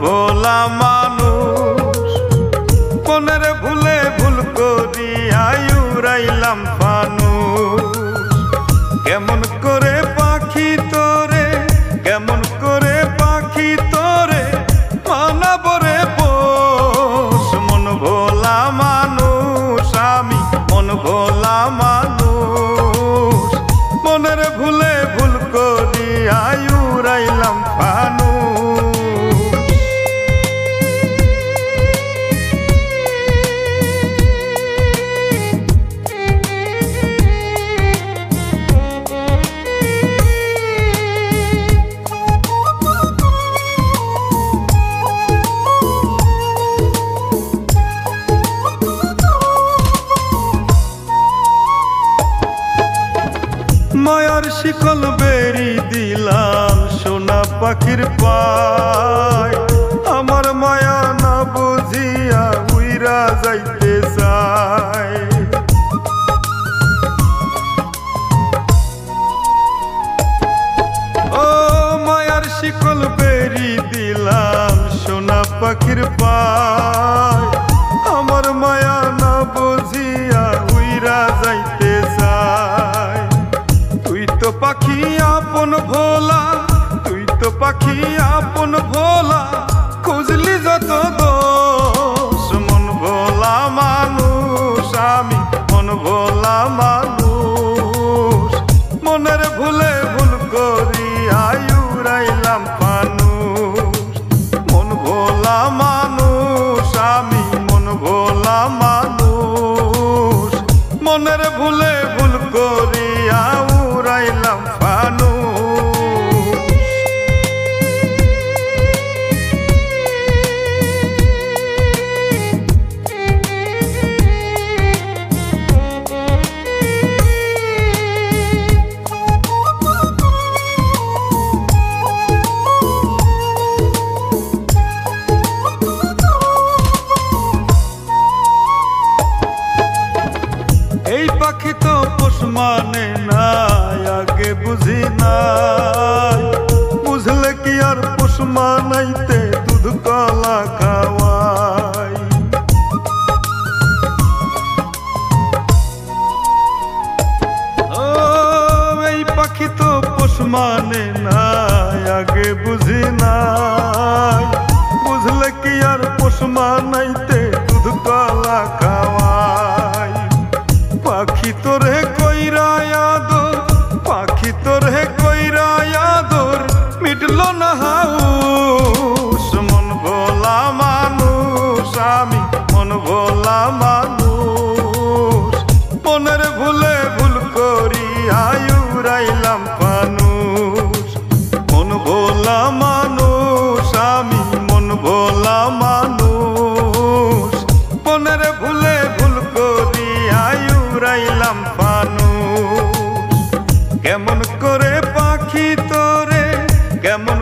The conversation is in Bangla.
ভোলা মানুষ মনের ভুলে ভুল করিয়া উড়াইলাম ফানুষ। কেমন করে পাখি তোরে, কেমন করে পাখি তোরে মানাবো রে পোষ। মন ভোলা মানুষ আমি, মন ভোলা মানুষ মনের ভুলে ভুল করিয়া উড়াইলাম ফানুষ। মায়ার শিকল বেরি দিলাম সোনা পাখির পায়, আমার মায়া না বুঝিয়া উইরা যাইতে চায়। ও মায়ার শিকল বেরি দিলাম সোনা পাখির পায়, আমার মায়া না বুঝিয়া উইরা যাইতে চায়। তুই তো পাখি আপন ভোলা, তুই তো পাখি আপন ভোলা খুঁজলি যত দোষ। মন ভোলা মানুষ আমি, মন ভোলা মানুষ মনের ভুলে ভুল করিয়া উড়াইলাম ফানুষ। মন ভোলা মানুষ আমি, মন ভোলা মানুষ মনের ভুলে ভুল করিয়া উড়াইলাম ফানুষ। এই পাখি তো পোষ মানে নাই, আগে বুঝি নাই, বুঝলে কি আর পোষ মানাইতে দুধ কলা খাওয়াই। ও এই পাখি তো পোষ মানে নাই, আগে বুঝি নাই, বুঝলে কি আর পোষ মানাইতে দুধ কলা খাওয়াই। পাখি তোরে কইরা আদর, পাখি তোরে কইরা আদর মিটলো না হাউস। মন ভোলা মানুষ আমি, মন ভোলা মানুষ মনের ভুলে ভুল করিয়া উড়াইলাম ফানুষ। মন ভোলা মানুষ আমি, মন ভোলা মানুষ মনের ভুলে ভুল করিয়া উড়াইলাম ফানুষ। কেমন করে পাখি তোরে, কেমন